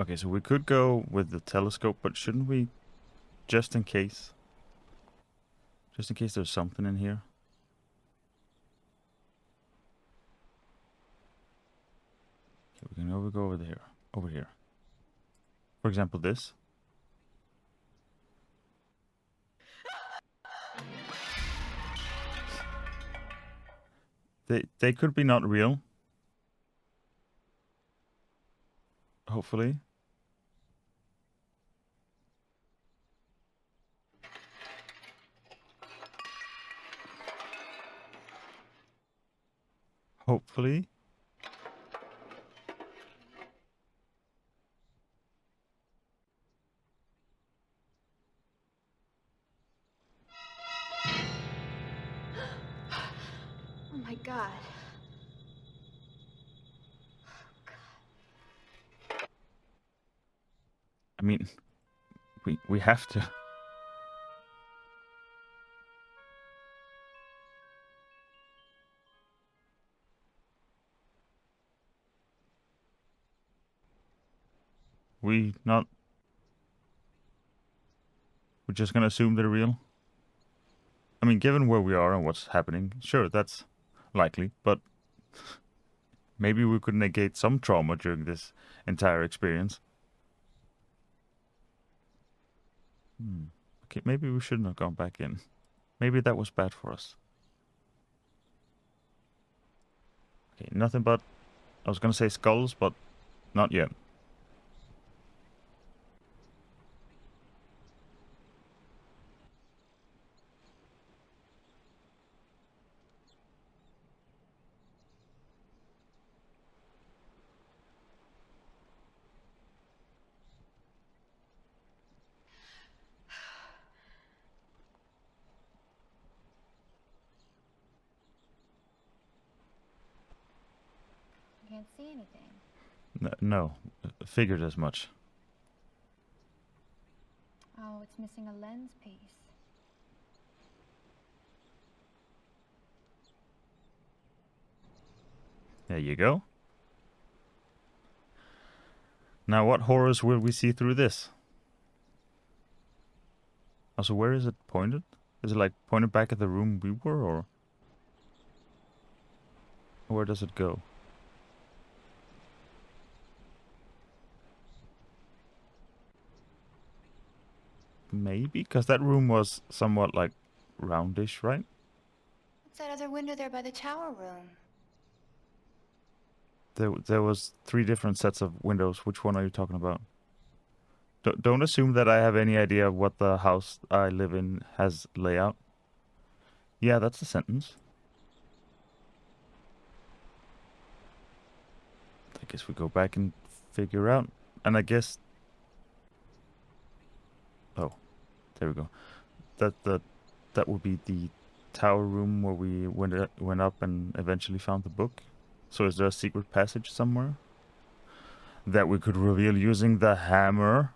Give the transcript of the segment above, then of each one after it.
Okay, so we could go with the telescope, but shouldn't we, just in case? Just in case there's something in here. Okay, we can go over there. Over here. For example, this. They could be not real. Hopefully. Hopefully. Oh my god. I mean, we have to. We not. We're just gonna assume they're real. I mean, given where we are and what's happening, sure, that's likely. But maybe we could negate some trauma during this entire experience. Okay, maybe we shouldn't have gone back in. Maybe that was bad for us. Okay, nothing but... I was gonna say skulls, but not yet. I can't see anything. No, figured as much. Oh, it's missing a lens piece. There you go. Now, what horrors will we see through this? Also, where is it pointed? Is it like pointed back at the room we were, or where does it go? Maybe, because that room was somewhat like roundish, right? What's that other window there by the tower room? There was 3 different sets of windows. Which one are you talking about? Don't assume that I have any idea of what the house I live in has layout. Yeah, that's the sentence. I guess we go back and figure out. And I guess... Oh, there we go. That would be the tower room where we went up and eventually found the book. So is there a secret passage somewhere that we could reveal using the hammer?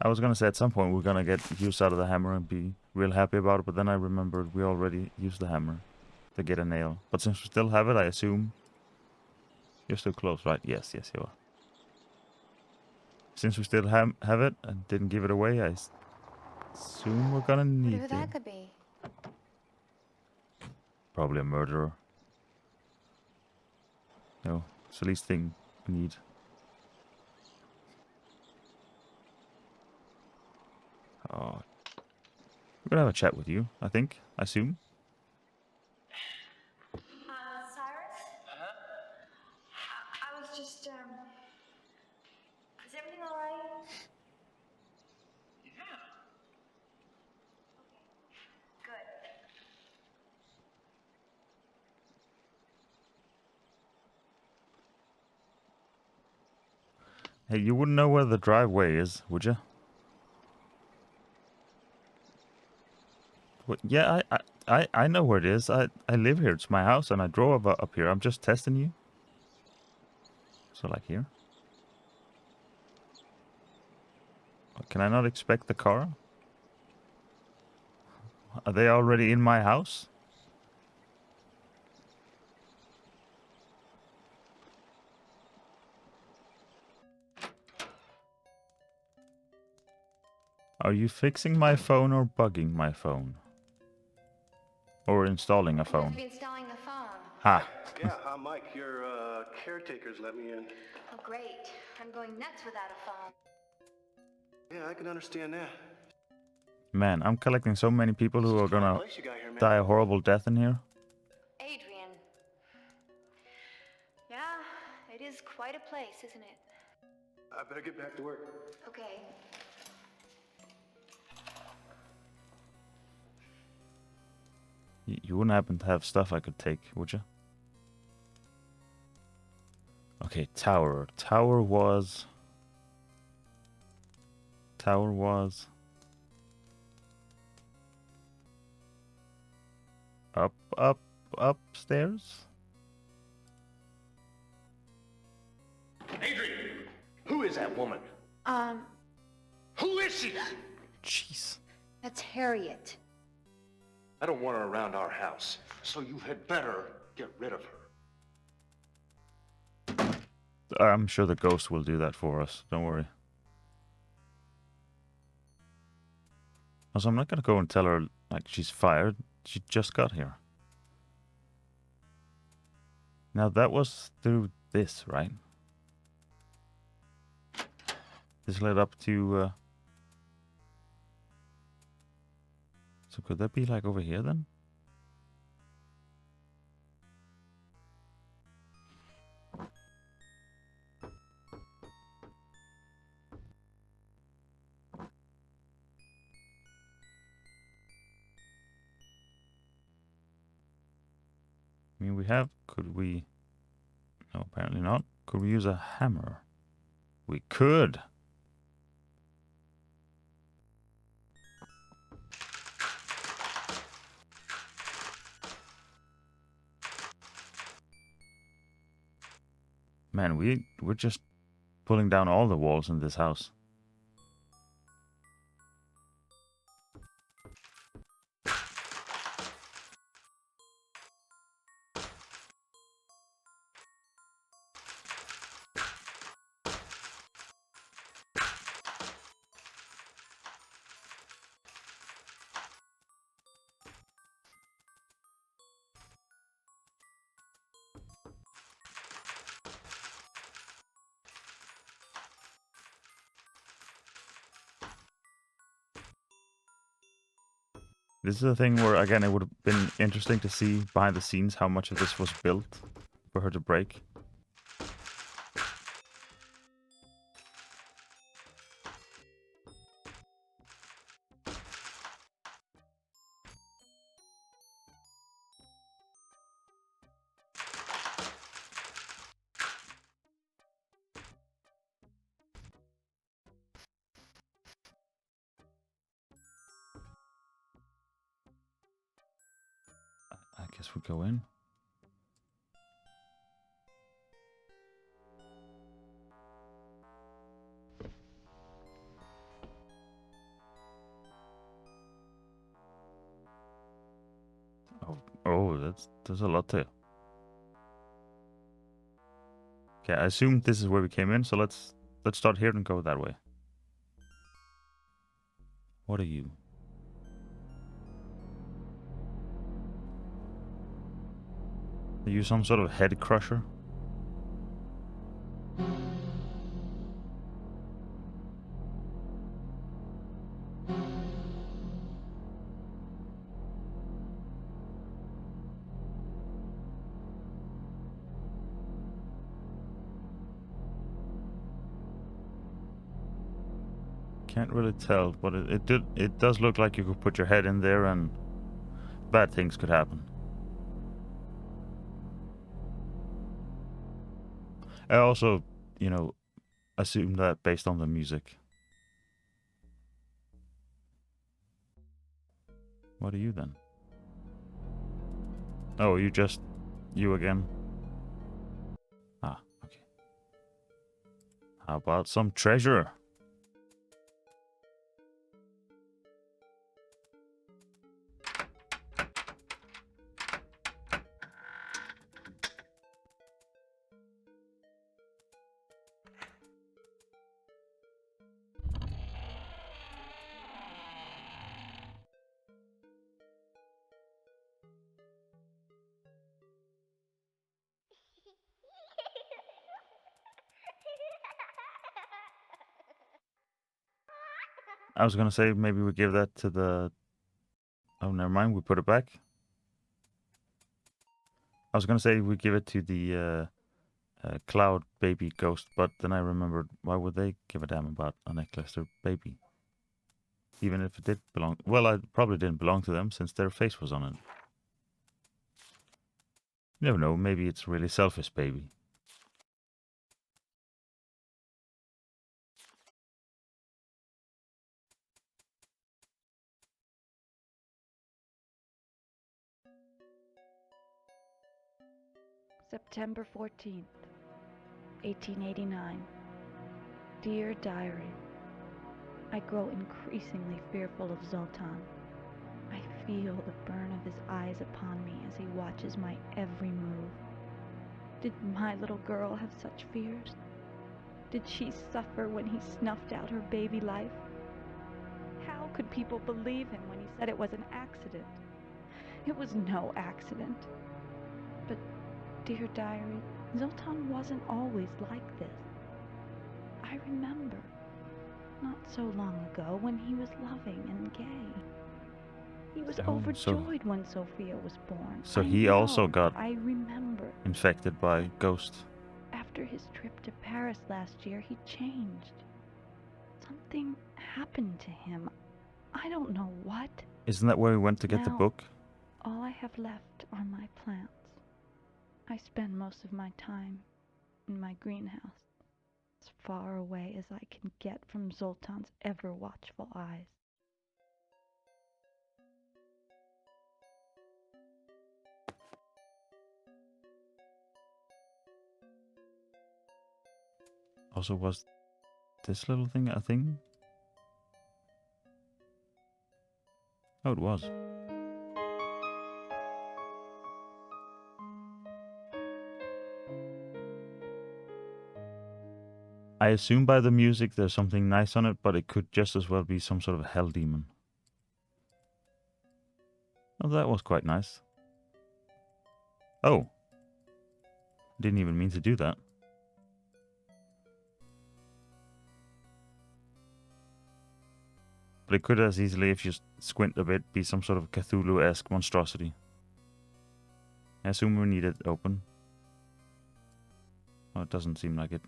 I was gonna say at some point we're gonna get use out of the hammer and be real happy about it, but then I remembered we already used the hammer to get a nail. But since we still have it, I assume you're still close, right? Yes, yes, you are. Since we still have it and didn't give it away, I assume we're gonna Wonder need who it. that could be. Probably a murderer. No, it's the least thing we need. Oh, we're gonna have a chat with you, I think. I assume. Cyrus? I was just, is everything alright? Yeah. Good. Hey, you wouldn't know where the driveway is, would you? What? Yeah, I know where it is. I live here. It's my house, and I drove up here. I'm just testing you. So, like here. Can I not expect the car? Are they already in my house? Are you fixing my phone or bugging my phone? Or installing a You must phone? be installing the phone. Ha! Yeah, Mike, your caretakers let me in. Oh, great. I'm going nuts without a phone. Yeah, I can understand that. Man, I'm collecting so many people who are Quite a gonna place you got here, man. die a horrible death in here. Adrienne. Yeah, it is quite a place, isn't it? I better get back to work. Okay. You wouldn't happen to have stuff I could take, would you? Okay, tower. Tower was... Upstairs? Adrienne! Who is that woman? Who is she? Jeez. That's Harriet. I don't want her around our house, so you had better get rid of her. I'm sure the ghost will do that for us. Don't worry. Also, I'm not gonna go and tell her, like, she's fired. She just got here. Now, that was through this, right? This led up to... So could that be, like, over here, then? I mean, we have... Could we... No, apparently not. Could we use a hammer? We could! Man, we're just pulling down all the walls in this house. This is a thing where, again, it would have been interesting to see behind the scenes how much of this was built for her to break. I guess we go in. Oh, there's a lot there. Okay, I assume this is where we came in, so let's start here and go that way. What are you? Are you some sort of head crusher? Can't really tell, but it does look like you could put your head in there and bad things could happen. I also, you know, assume that based on the music. What are you then? Oh, you again? Ah, okay. How about some treasure? I was gonna say maybe we give that to the... Oh, never mind. We put it back. I was gonna say we give it to the cloud baby ghost, but then I remembered, why would they give a damn about a necklace? They're baby. Even if it did belong... Well, it probably didn't belong to them since their face was on it. You never know. Maybe it's really selfish baby. September 14th, 1889. Dear Diary, I grow increasingly fearful of Zoltan. I feel the burn of his eyes upon me as he watches my every move. Did my little girl have such fears? Did she suffer when he snuffed out her baby life? How could people believe him when he said it was an accident? It was no accident. But, dear diary, Zoltan wasn't always like this. I remember, not so long ago, when he was loving and gay. He was overjoyed when Sophia was born. So he also got I remember. infected by ghosts. After his trip to Paris last year, he changed. Something happened to him. I don't know what. Isn't that where we went to get the book? All I have left are my plants. I spend most of my time in my greenhouse, as far away as I can get from Zoltan's ever-watchful eyes. Also, was this little thing a thing? Oh, it was. I assume by the music there's something nice on it, but it could just as well be some sort of hell demon. Oh, that was quite nice. Oh. Didn't even mean to do that. But it could as easily, if you squint a bit, be some sort of Cthulhu-esque monstrosity. I assume we need it open. Oh, it doesn't seem like it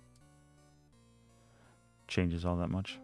changes all that much.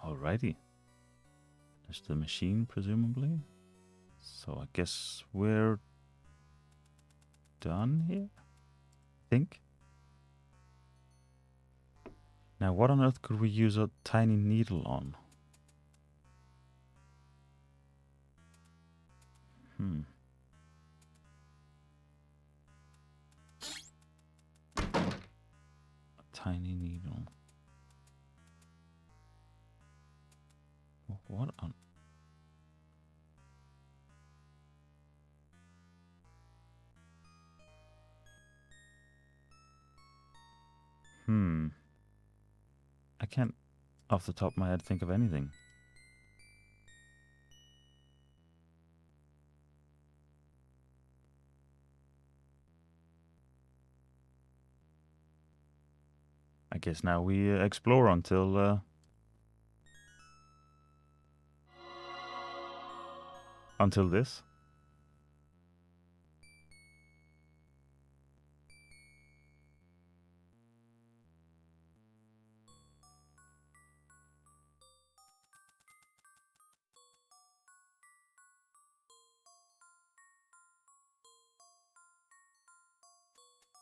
Alrighty. There's the machine, presumably. So I guess we're done here? I think. Now, what on earth could we use a tiny needle on? A tiny needle. What on... I can't, off the top of my head, think of anything. I guess now we explore until this.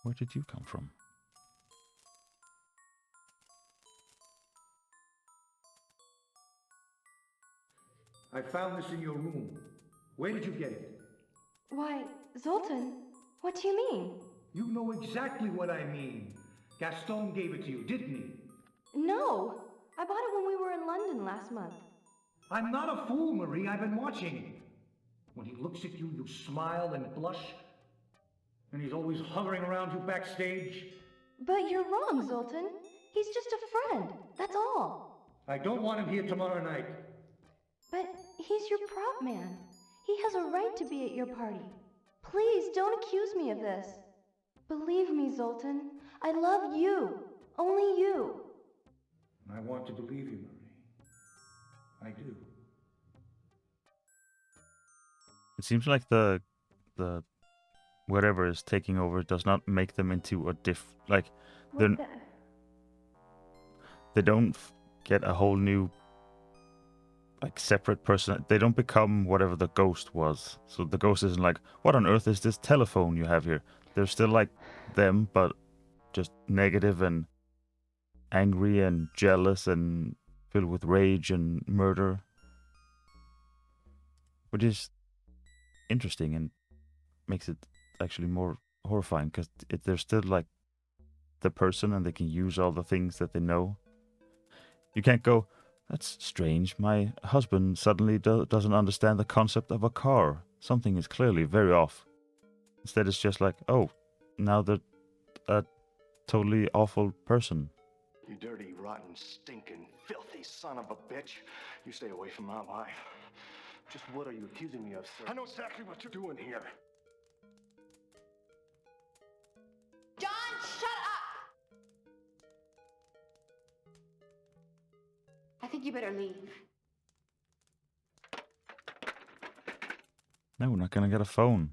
Where did you come from? found this in your room. Where did you get it? Why, Zoltan, what do you mean? You know exactly what I mean. Gaston gave it to you, didn't he? No! I bought it when we were in London last month. I'm not a fool, Marie. I've been watching. When he looks at you, you smile and blush. And he's always hovering around you backstage. But you're wrong, Zoltan. He's just a friend, that's all. I don't want him here tomorrow night. But he's your prop man. He has a right to be at your party. Please don't accuse me of this. Believe me, Zoltan. I love you. Only you. I want to believe you, Marie. I do. It seems like the whatever is taking over does not make them into a like What they don't get a whole new like separate person. They don't become whatever the ghost was. So the ghost isn't like, what on earth is this telephone you have here? They're still like them, but just negative and angry and jealous and filled with rage and murder, which is interesting and makes it actually more horrifying because they're still like the person and they can use all the things that they know. You can't go, that's strange, my husband suddenly doesn't understand the concept of a car. Something is clearly very off. Instead it's just like, oh, now they're a totally awful person. You dirty, rotten, stinking, filthy son of a bitch. You stay away from my wife. Just what are you accusing me of, sir? I know exactly what you're doing here. Don, shut up! I think you better leave. No, we're not gonna get a phone.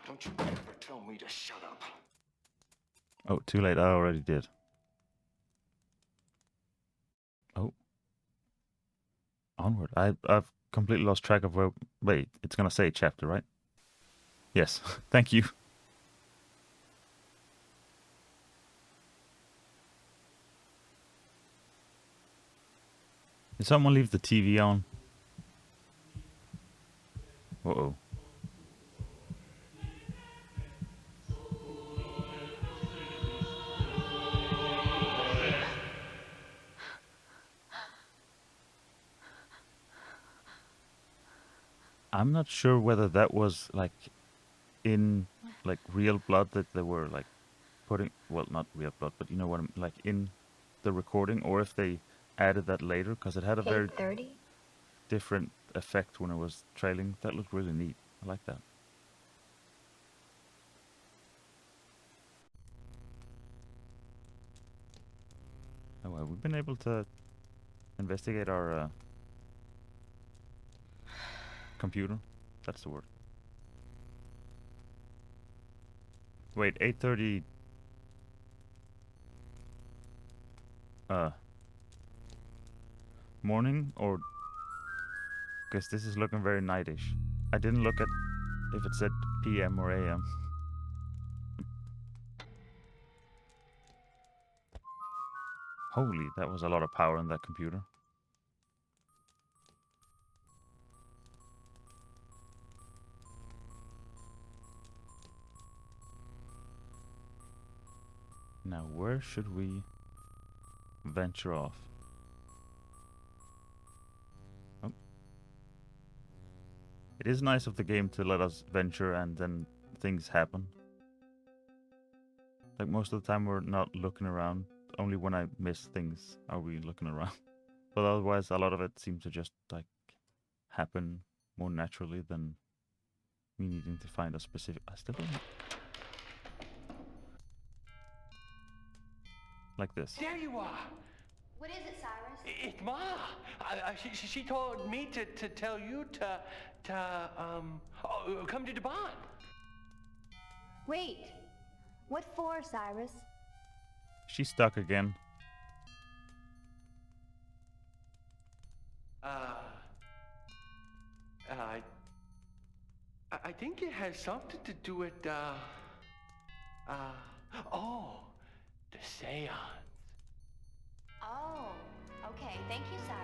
Don't you ever tell me to shut up. Oh, too late, I already did. Oh. Onward. I've completely lost track of where... Wait, it's gonna say chapter, right? Yes, thank you. Did someone leave the TV on? Uh-oh. I'm not sure whether that was like in like real blood that they were like putting, well, not real blood, but you know what I'm like in the recording, or if they added that later, because it had a very 8:30? different effect when it was trailing. That looked really neat. I like that. Oh well, we've been able to investigate our computer. That's the word. Wait, 8:30. Morning, or because this is looking very nightish. I didn't look at if it said PM or AM. Holy, that was a lot of power in that computer. Now, where should we venture off? Oh. It is nice of the game to let us venture and then things happen. Like most of the time we're not looking around. Only when I miss things are we looking around. But otherwise a lot of it seems to just like happen more naturally than me needing to find a specific... I still don't... Like this. There you are. What is it, Cyrus? It's Ma. She told me to tell you to come to the barn. Wait. What for, Cyrus? She's stuck again. I think it has something to do with oh, the seance. Thank you, Cyrus.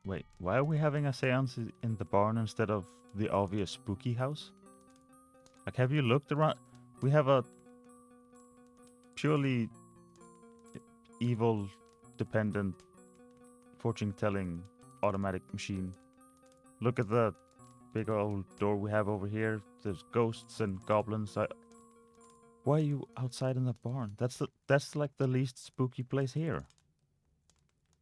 Wait, why are we having a seance in the barn instead of the obvious spooky house? Like, have you looked around? We have a purely evil, dependent, fortune-telling automatic machine. Look at the big old door we have over here. There's ghosts and goblins. Why are you outside in the barn? That's like the least spooky place here.